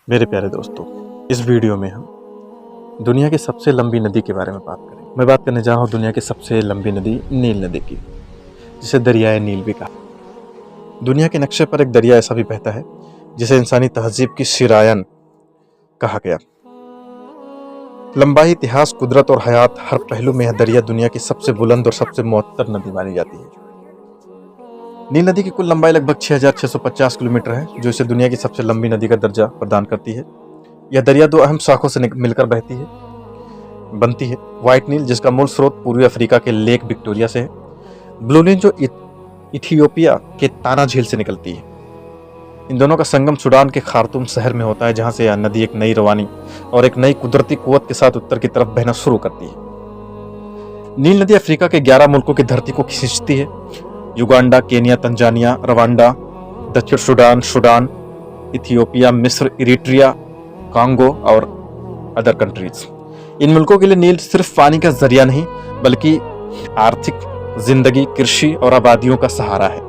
मेरे प्यारे दोस्तों, इस वीडियो में हम दुनिया की सबसे लंबी नदी के बारे में बात करेंगे। मैं बात करने जा रहा हूँ दुनिया की सबसे लंबी नदी नील नदी की, जिसे दरियाए नील भी कहा। दुनिया के नक्शे पर एक दरिया ऐसा भी बहता है जिसे इंसानी तहजीब की शिरायन कहा गया। लंबाई, इतिहास, कुदरत और हयात, हर पहलू में यह दरिया दुनिया की सबसे बुलंद और सबसे मुअत्तर नदी मानी जाती है। नील नदी की कुल लंबाई लगभग 6,650 किलोमीटर है, जो इसे दुनिया की सबसे लंबी नदी का दर्जा प्रदान करती है। यह दरिया दो अहम शाखों से मिलकर बनती है। व्हाइट नील, जिसका मूल स्रोत पूर्वी अफ्रीका के लेक विक्टोरिया से है। ब्लू नील, जो इथियोपिया के ताना झील से निकलती है। इन दोनों का संगम सूडान के खार्तूम शहर में होता है, जहां से यह नदी एक नई रवानी और एक नई कुदरती कुव्वत के साथ उत्तर की तरफ बहना शुरू करती है। नील नदी अफ्रीका के 11 मुल्कों की धरती को खींचती है: युगांडा, केनिया, तंजानिया, रवांडा, दक्षिण सूडान, इथियोपिया, मिस्र, इरिट्रिया, कांगो और अदर कंट्रीज। इन मुल्कों के लिए नील सिर्फ पानी का जरिया नहीं, बल्कि आर्थिक, जिंदगी, कृषि और आबादियों का सहारा है।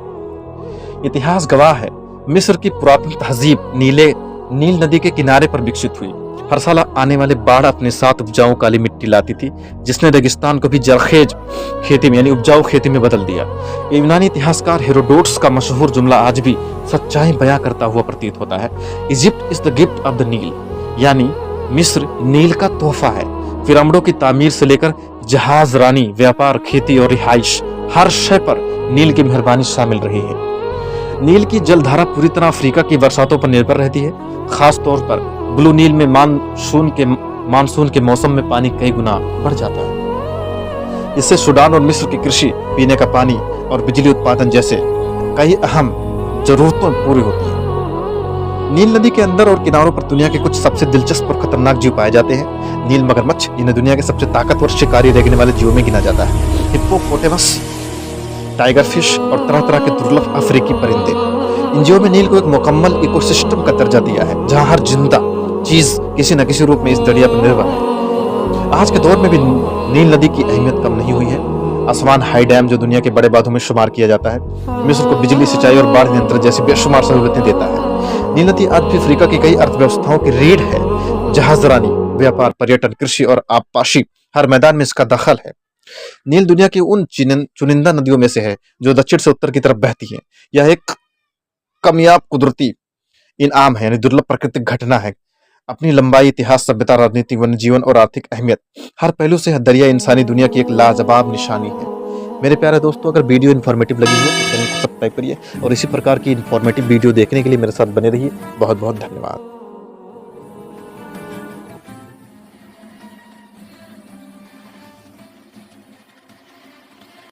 इतिहास गवाह है, मिस्र की पुरातन तहजीब नील नदी के किनारे पर विकसित हुई। हर साल आने वाले बाढ़ अपने साथ उपजाऊ काली मिट्टी लाती थी, जिसने रेगिस्तान को भी जरखेज खेती में यानी उपजाऊ खेती में बदल दिया। यूनानी इतिहासकार हेरोडोटस का मशहूर जुमला आज भी सच्चाई बयां करता हुआ प्रतीत होता है: Egypt is the gift of the Nile, यानी मिस्र नील का तोहफा है। पिरामिडों की तामीर से लेकर जहाज रानी, व्यापार, खेती और रिहाइश, हर शय पर नील की मेहरबानी शामिल रही है। नील की जलधारा पूरी तरह अफ्रीका की बरसातों पर निर्भर रहती है। खास तौर पर ब्लू नील में मानसून के मौसम में पानी कई गुना बढ़ जाता है। इससे सूडान और मिस्र की कृषि, पीने का पानी और बिजली उत्पादन जैसे कई अहम जरूरतें पूरी होती हैं। नील नदी के अंदर और किनारों पर दुनिया के कुछ सबसे दिलचस्प और खतरनाक जीव पाए जाते हैं। नील मगरमच्छ, जिन्हें दुनिया के सबसे ताकतवर शिकारी रेंगने वाले जीवों में गिना जाता है। हिप्पोपोटेमस, टाइगर फिश और तरह तरह के दुर्लभ अफ्रीकी परिंदे। इन जीवों में नील को एक मुकम्मल इकोसिस्टम का दर्जा दिया है, जहां हर जिंदा चीज किसी न किसी रूप में इस दरिया पर निर्भर है। आज के दौर में भी नील नदी की अहमियत कम नहीं हुई है। आसमान हाई डैम, जो दुनिया के बड़े बांधों में शुमार किया जाता है, मिस्र को बिजली, सिंचाई और बाढ़ नियंत्रण जैसी बेशुमार सहूलतें देता है। नील नदी आज भी अफ्रीका की कई अर्थव्यवस्थाओं की रीढ़ है। जहाजरानी, व्यापार, पर्यटन, कृषि और आबपाशी, हर मैदान में इसका दखल है। नील दुनिया की उन चुनिंदा नदियों में से है जो दक्षिण से उत्तर की तरफ बहती है। यह एक कामयाब कुदरती इनाम है, यानी दुर्लभ प्राकृतिक घटना है। अपनी लंबाई, इतिहास, सभ्यता, राजनीति, वन्य जीवन और आर्थिक अहमियत, हर पहलू से दरिया इंसानी दुनिया की एक लाजवाब निशानी है। मेरे प्यारे दोस्तों, अगर वीडियो इन्फॉर्मेटिव लगी हो तो चैनल को सब्सक्राइब करिए और इसी प्रकार की इन्फॉर्मेटिव वीडियो देखने के लिए मेरे साथ बने रहिए। बहुत बहुत धन्यवाद।